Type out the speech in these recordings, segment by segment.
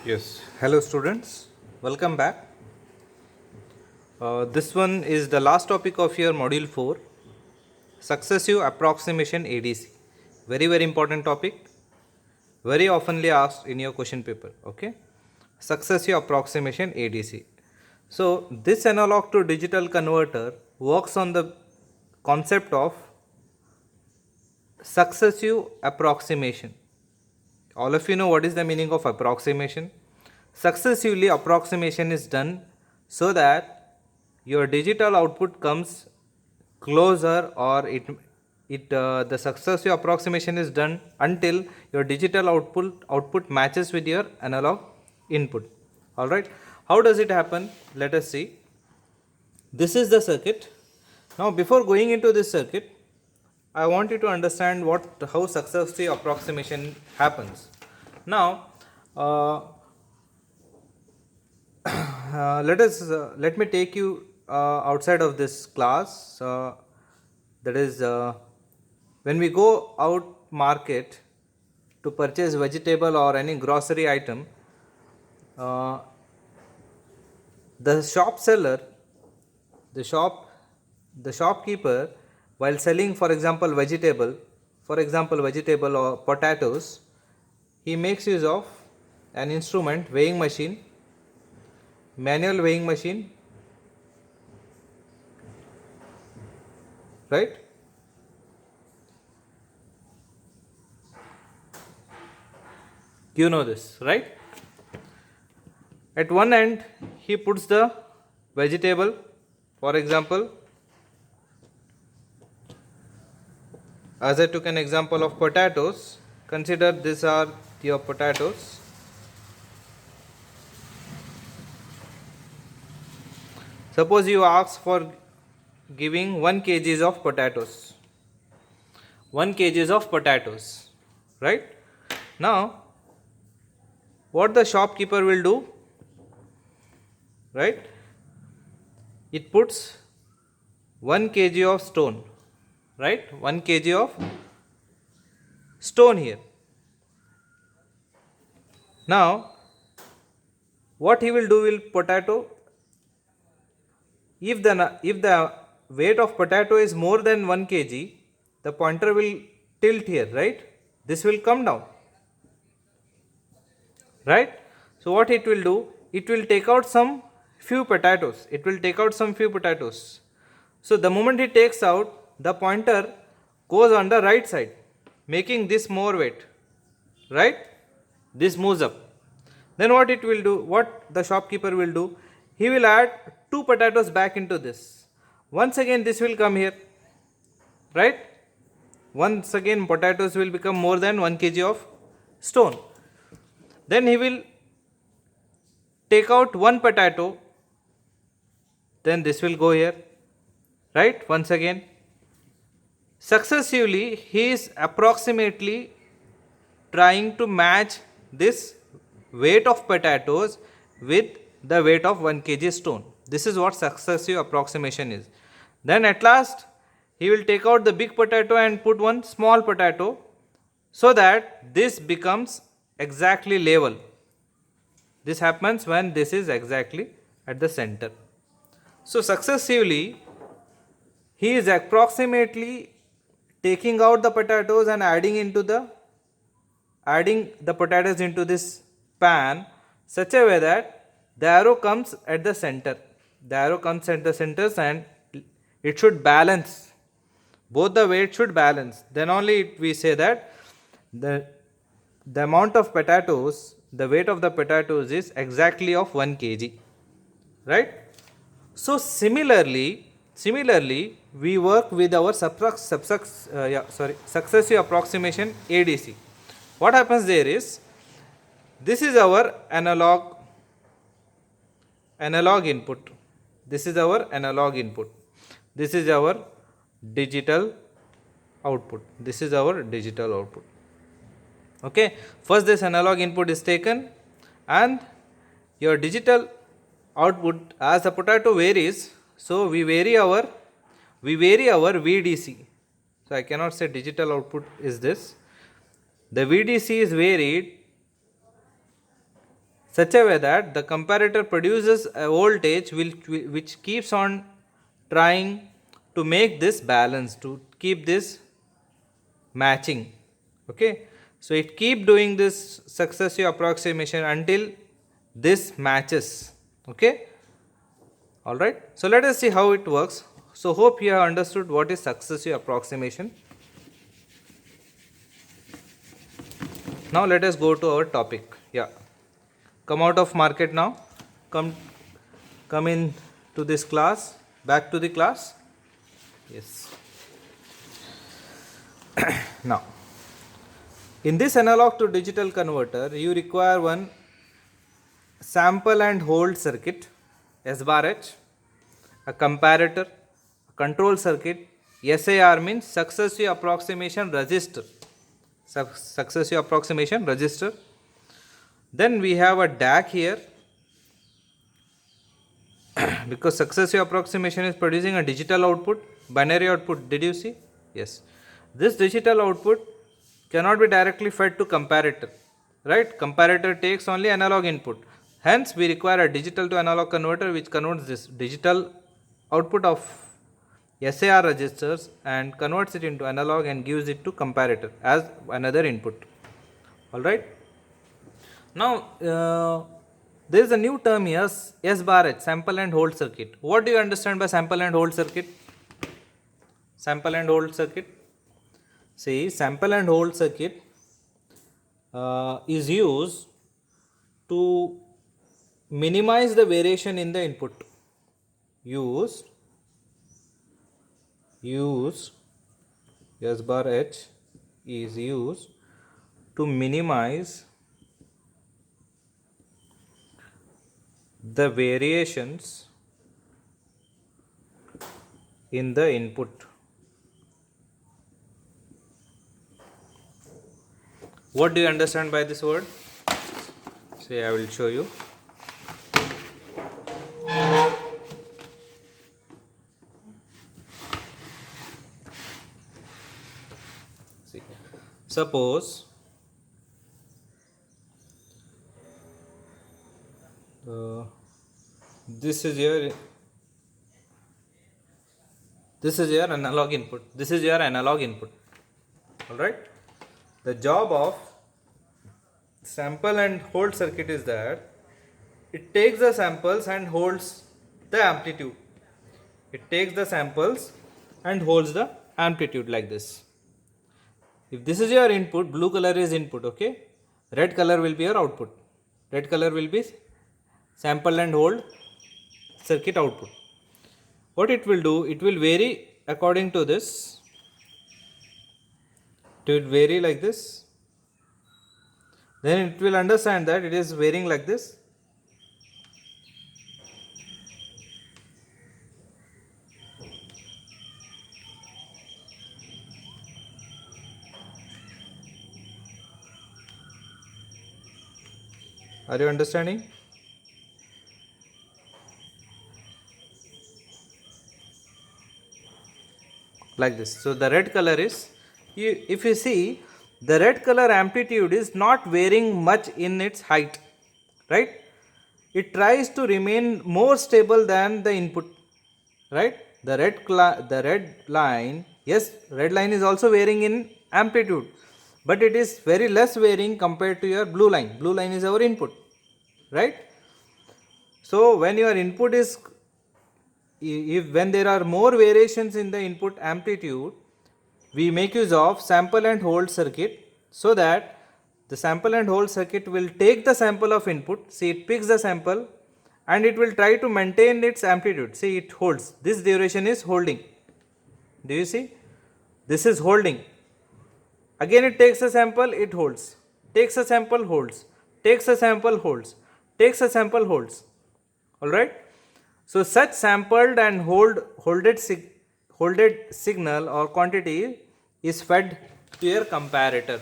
Yes, hello students, welcome back. This one is the last topic of your module 4, successive approximation ADC. Very important topic, very oftenly asked in your question paper. Okay, successive approximation ADC. So, this analog to digital converter works on the concept of successive approximation. All of you know what is the meaning of approximation. Successively approximation is done so that your digital output comes closer, or the successive approximation is done until your digital output matches with your analog input. All right, how does it happen? Let us see. This is the circuit. Now before going into this circuit, I want you to understand how successive approximation happens. Now, let me take you outside of this class. That is, when we go out market to purchase vegetable or any grocery item, uh, the shop seller, the shop, the shopkeeper, while selling, for example, vegetable or potatoes, he makes use of an instrument, weighing machine, manual weighing machine, right? You know this, right? At one end, he puts the vegetable, for example, as I took an example of potatoes, consider these are your potatoes. Suppose you ask for giving 1 kg of potatoes. 1 kg of potatoes, right? Now, what the shopkeeper will do, right? It puts 1 kg of stone, right? 1 kg of stone here. Now, what he will do will potato, if the weight of potato is more than 1 kg, the pointer will tilt here, right? This will come down, right? So what it will do, it will take out some few potatoes. So the moment it takes out, the pointer goes on the right side, making this more weight, right? This moves up. Then what it will do, what the shopkeeper will do, he will add 2 potatoes back into this. Once again this will come here, right? Once again potatoes will become more than 1 kg of stone. Then he will take out 1 potato, then this will go here, right? Once again, successively he is approximately trying to match this weight of potatoes with the weight of 1 kg stone. This is what successive approximation is. Then at last he will take out the big potato and put one small potato, so that this becomes exactly level. This happens when this is exactly at the center. So successively he is approximately taking out the potatoes and adding the potatoes into this pan, such a way that the arrow comes at the center. And it should balance. Both the weight should balance. Then only we say that the amount of potatoes, the weight of the potatoes is exactly of 1 kg, right? So similarly, we work with our successive approximation ADC. What happens there is, this is our analog input. This is our analog input. This is our digital output. Okay, first this analog input is taken, and your digital output, as the potato varies, so we vary our VDC. So I cannot say digital output is this. The VDC is varied such a way that the comparator produces a voltage which keeps on trying to make this balance, to keep this matching. Okay, so it keep doing this successive approximation until this matches. Okay, all right, so let us see how it works. So hope you have understood what is successive approximation. Now let us go to our topic. Yeah, come out of market now, come in to this class, back to the class. Yes. Now, in this analog to digital converter, you require one sample and hold circuit, S bar H, a comparator, a control circuit. SAR means successive approximation register. Successive approximation register. Then we have a DAC here because successive approximation is producing a digital output, binary output. Did you see? Yes. This digital output cannot be directly fed to comparator, right? Comparator takes only analog input. Hence, we require a digital to analog converter which converts this digital output of SAR registers and converts it into analog and gives it to comparator as another input. All right. Now, there is a new term here, S bar H, sample and hold circuit. What do you understand by sample and hold circuit? Sample and hold circuit. See, sample and hold circuit is used to minimize the variation in the input. Use S bar H is used to minimize the variations in the input. What do you understand by this word? See, I will show you. See, suppose this is your analog input. This is your analog input. All right. The job of sample and hold circuit is that it takes the samples and holds the amplitude. It takes the samples and holds the amplitude like this. If this is your input, blue color is input, okay? Red color will be your output. Red color will be sample and hold circuit output. What it will do, it will vary according to this. It will vary like this. Then it will understand that it is varying like this. Are you understanding? Like this. So the red color is, if you see, the red color amplitude is not varying much in its height, right? It tries to remain more stable than the input, right? The red line, yes, red line is also varying in amplitude, but it is very less varying compared to your blue line. Blue line is our input, right? So when your input is, when there are more variations in the input amplitude, we make use of sample and hold circuit, so that the sample and hold circuit will take the sample of input. See, it picks the sample and it will try to maintain its amplitude. See, it holds. This duration is holding. Do you see? This is holding. Again it takes a sample, it holds. Takes a sample, holds. Takes a sample, holds. Takes a sample, holds. Alright? So such sampled and holded signal or quantity is fed to your comparator.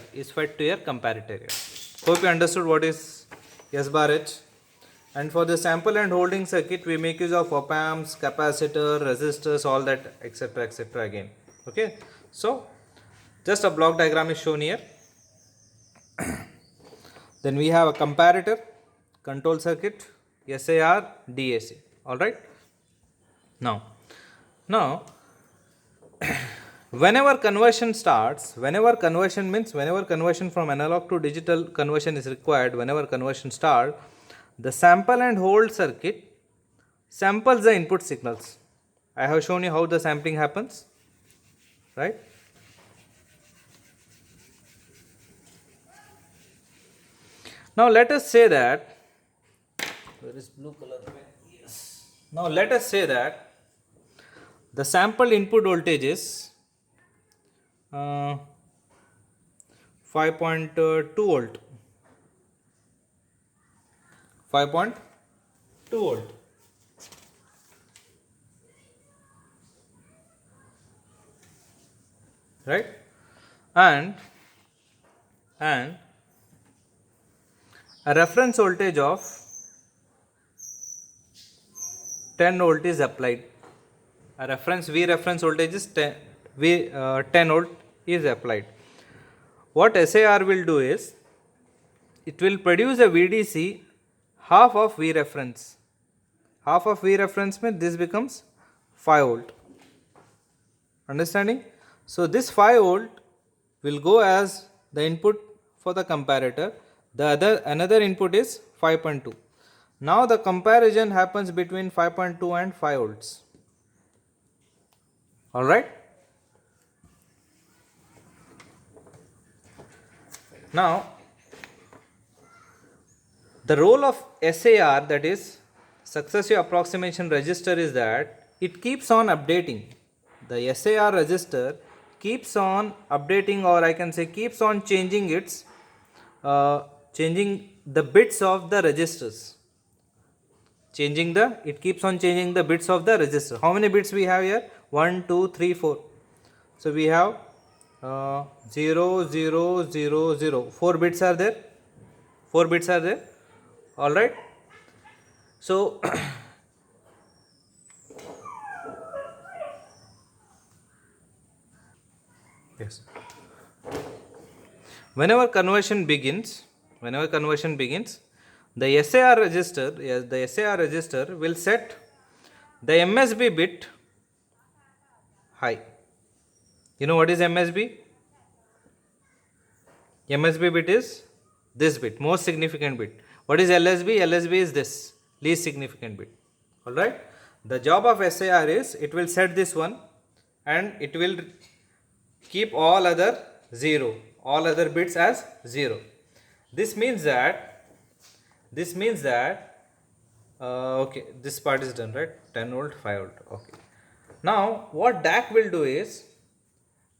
Hope you understood what is S bar H. And for the sample and holding circuit, we make use of op amps, capacitor, resistors, all that, etc., etc. again. Okay. So just a block diagram is shown here. Then we have a comparator. control circuit, SAR, DAC. All right. Now, whenever conversion starts, whenever conversion from analog to digital conversion is required, whenever conversion starts, the sample and hold circuit samples the input signals. I have shown you how the sampling happens, right? Now let us say that, where is blue color pen? Yes. Now let us say that the sampled input voltage is 5.2 volt. 5.2 volt. Right? And a reference voltage of 10 volt is applied. A reference voltage is 10 volt is applied. What SAR will do is, it will produce a VDC half of V reference. Half of V reference means this becomes 5 volt. Understanding? So this 5 volt will go as the input for the comparator. Another input is 5.2. Now the comparison happens between 5.2 and 5 volts. All right. Now the role of SAR, that is successive approximation register, is that it keeps on updating. The SAR register keeps on updating, or I can say keeps on changing its changing the bits of the registers. It keeps on changing the bits of the register. How many bits we have here? 1, 2, 3, 4. So we have 0, 0, 0, 0. 4 bits are there. 4 bits are there. All right. So yes. Whenever conversion begins, the SAR register will set the MSB bit high. You know what is MSB? MSB bit is this bit, most significant bit. What is LSB? LSB is this, least significant bit. All right. The job of SAR is, it will set this one and it will keep all other bits as 0. This means that okay, this part is done, right? 10 volt, 5 volt. Okay. Now what DAC will do is,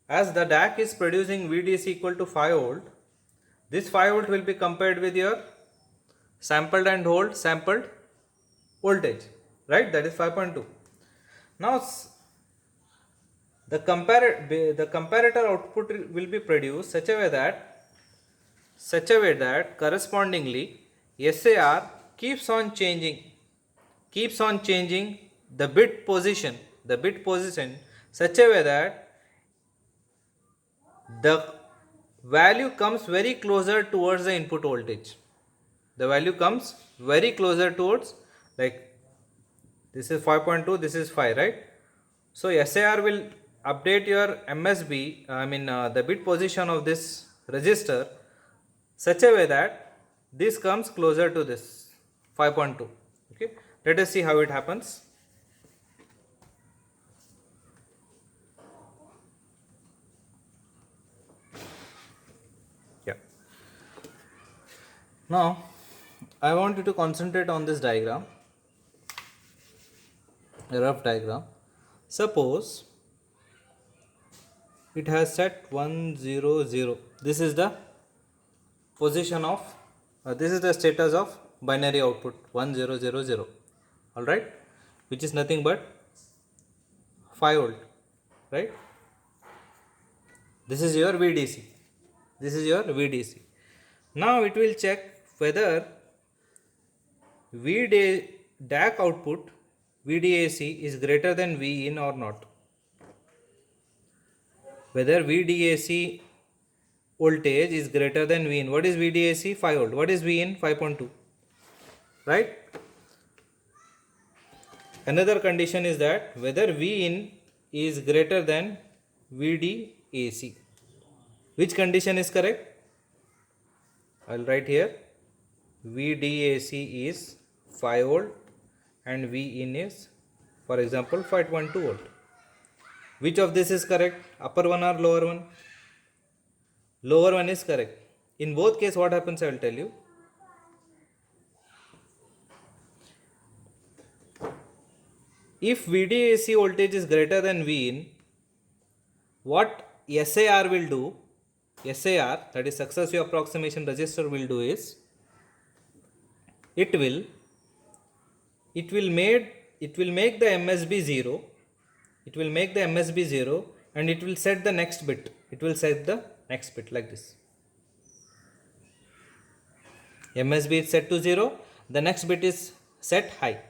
as the DAC is producing VDC equal to 5 volt, this 5 volt will be compared with your sampled and hold sampled voltage, right? That is 5.2. Now the comparator output will be produced such a way that correspondingly SAR keeps on changing the bit position such a way that the value comes very closer towards the input voltage. The value comes very closer towards, like this is 5.2, this is 5, right? So SAR will update your MSB, the bit position of this register such a way that this comes closer to this 5.2. Okay, let us see how it happens. Yeah. Now I want you to concentrate on this diagram, a rough diagram. Suppose it has set 1, 0, 0. This is the position of this is the status of binary output 1, 0, 0, 0. All right, which is nothing but 5 volt, right? This is your VDC. Now it will check whether DAC output VDAC is greater than V in or not. Whether VDAC voltage is greater than V in. What is VDAC? 5 volt. What is V in? 5.2. right? Another condition is that whether V in is greater than VDAC. Which condition is correct? I'll write here. VDAC is 5 volt and V in is, for example, 5.2 volt. Which of this is correct? Upper one or lower one? Lower one is correct. In both cases, what happens I will tell you. If VDAC voltage is greater than V in, what SAR will do, SAR, that is successive approximation resistor, will do is, it will make the MSB 0, it will make the MSB 0 and it will set the next bit, like this. MSB is set to 0, the next bit is set high.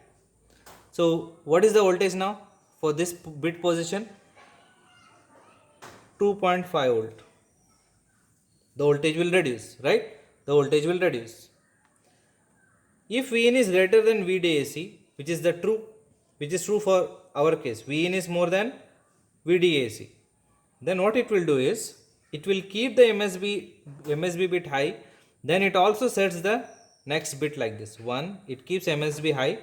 So what is the voltage now for this bit position? 2.5 volt. The voltage will reduce, right? The voltage will reduce. If Vin is greater than VDAC, which is true for our case, Vin is more than VDAC, then what it will do is, it will keep the MSB bit high, then it also sets the next bit like this. 1, it keeps MSB high,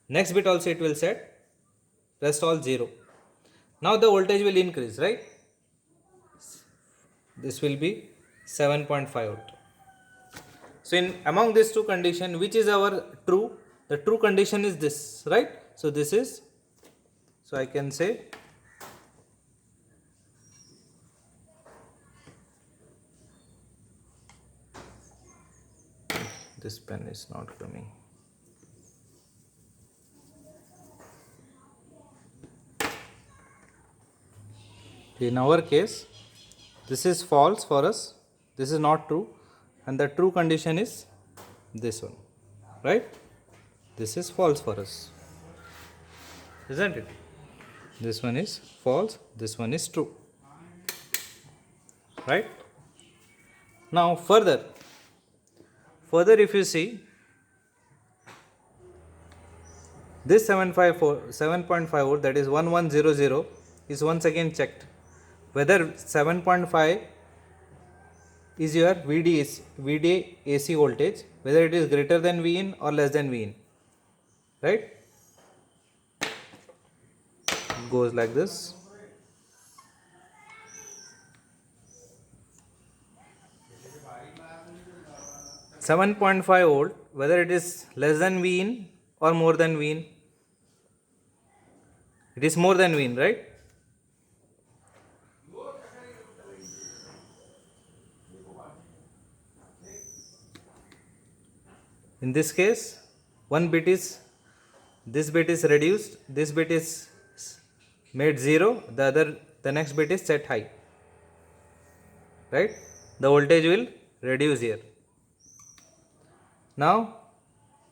next bit also it will set, rest all 0. Now the voltage will increase, right? This will be 7.5 volt. So among these two conditions, which is our true? The true condition is this, right? So this is, so I can say this pen is not coming. In our case, this is false for us, this is not true, and the true condition is this one, right? This is false for us, isn't it? This one is false, this one is true, right? Now further if you see, this 7.5 volt, that is 1100, is once again checked whether 7.5 is your VDAC voltage, whether it is greater than V in or less than V in, right? It goes like this. .5 volt, whether it is less than V in or more than V in. It is more than V in, right? In this case, this bit is reduced, this bit is made 0, the next bit is set high, right? The voltage will reduce here. Now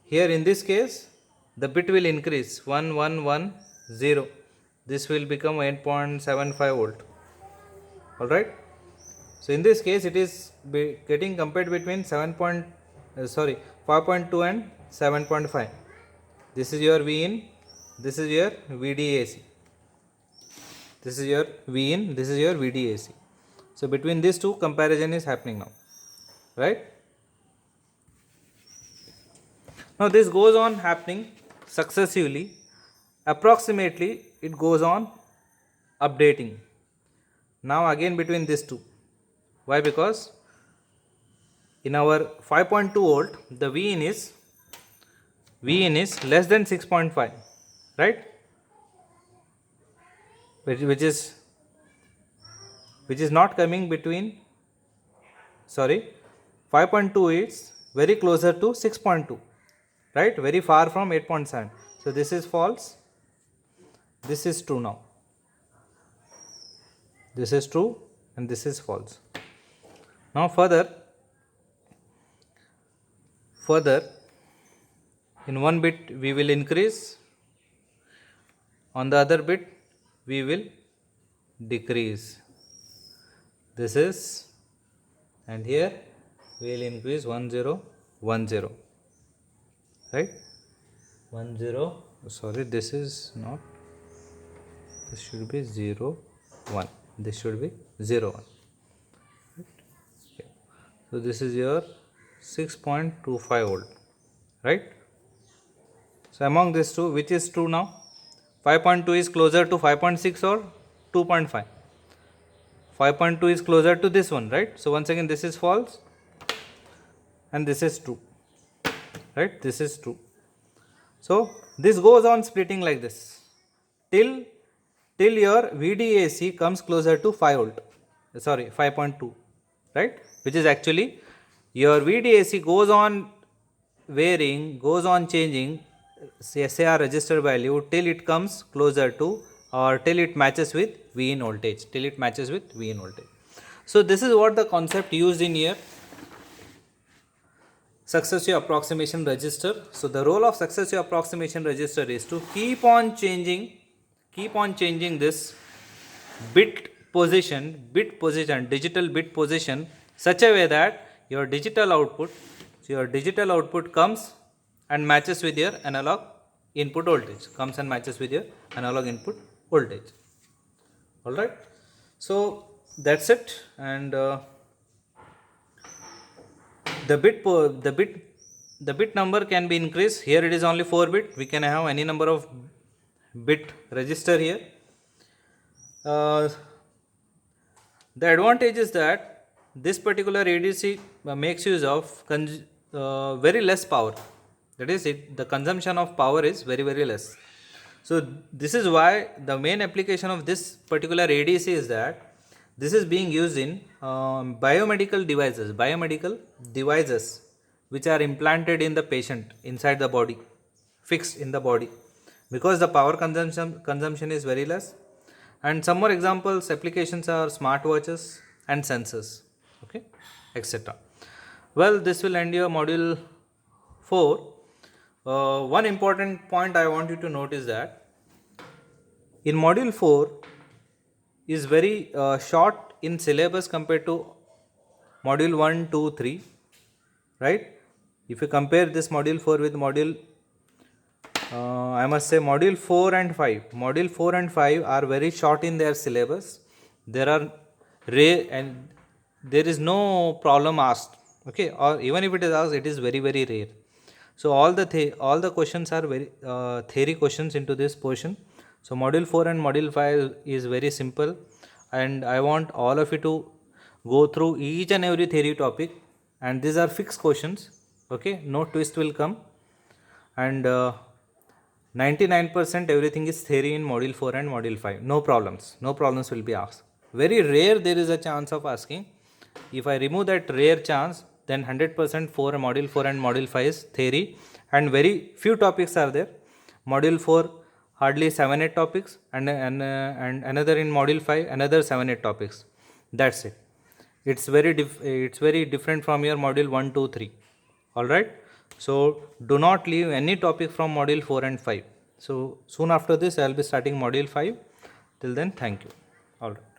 here in this case, the bit will increase 1110, this will become 8.75 volt, alright. So in this case, it is getting compared between 5.2 and 7.5. This is your V in, this is your VDAC. This is your V in, this is your VDAC. So between these two, comparison is happening now, right? Now this goes on happening successively, approximately it goes on updating. Now again between these two. Why? Because in our 5.2 volt, the V in is less than 6.5, right? Which is not coming between, 5.2 is very closer to 6.2, right? Very far from 8.7. So this is false, this is true now. This is true and this is false. Now further, in one bit we will increase, on the other bit we will decrease. This is, and here we will increase 1010, right? 1 0, sorry, this is not, this should be 0 1, this should be 0 1. Okay. So this is your 6.25 volt, right? So among these two, which is true now? 5.2 is closer to 5.6 or 2.5? 5.2 is closer to this one, right? So once again this is false and this is true, right? This is true. So this goes on splitting like this till your VDAC comes closer to 5 volt, sorry, 5.2, right? Which is actually your VDAC goes on varying, goes on changing SAR register value till it comes closer to, or till it matches with V in voltage, till it matches with V in voltage. So this is what the concept used in here, successive approximation register. So the role of successive approximation register is to keep on changing this bit position, digital bit position, such a way that your digital output comes and matches with your analog input voltage, all right. So that's it. And the bit number can be increased. Here it is only 4 bit, we can have any number of bit register here. The advantage is that this particular ADC makes use of very less power, that is the consumption of power is very less. So this is why the main application of this particular ADC is that this is being used in biomedical devices which are implanted in the patient inside the body, fixed in the body, because the power consumption is very less. And some more examples, applications are smartwatches and sensors, okay, etc. Well, this will end your module 4. One important point I want you to note is that in module 4 is very short in syllabus compared to module 1, 2, 3, right? If you compare this module 4 with module, I must say module 4 and 5. Module 4 and 5 are very short in their syllabus. There are rare and there is no problem asked, okay, or even if it is asked, it is very rare. So all the questions are very theory questions into this portion. So module 4 and module 5 is very simple, and I want all of you to go through each and every theory topic, and these are fixed questions, okay, no twist will come. And 99% everything is theory in module 4 and module 5. No problems will be asked. Very rare there is a chance of asking. If I remove that rare chance, then 100% for module 4 and module 5 is theory, and very few topics are there. Module 4 hardly 7-8 topics, and another in module 5 another 7-8 topics. That's it. It's very different from your module 1, 2, 3. All right. So do not leave any topic from module 4 and 5. So soon after this I will be starting module 5. Till then, thank you. All right.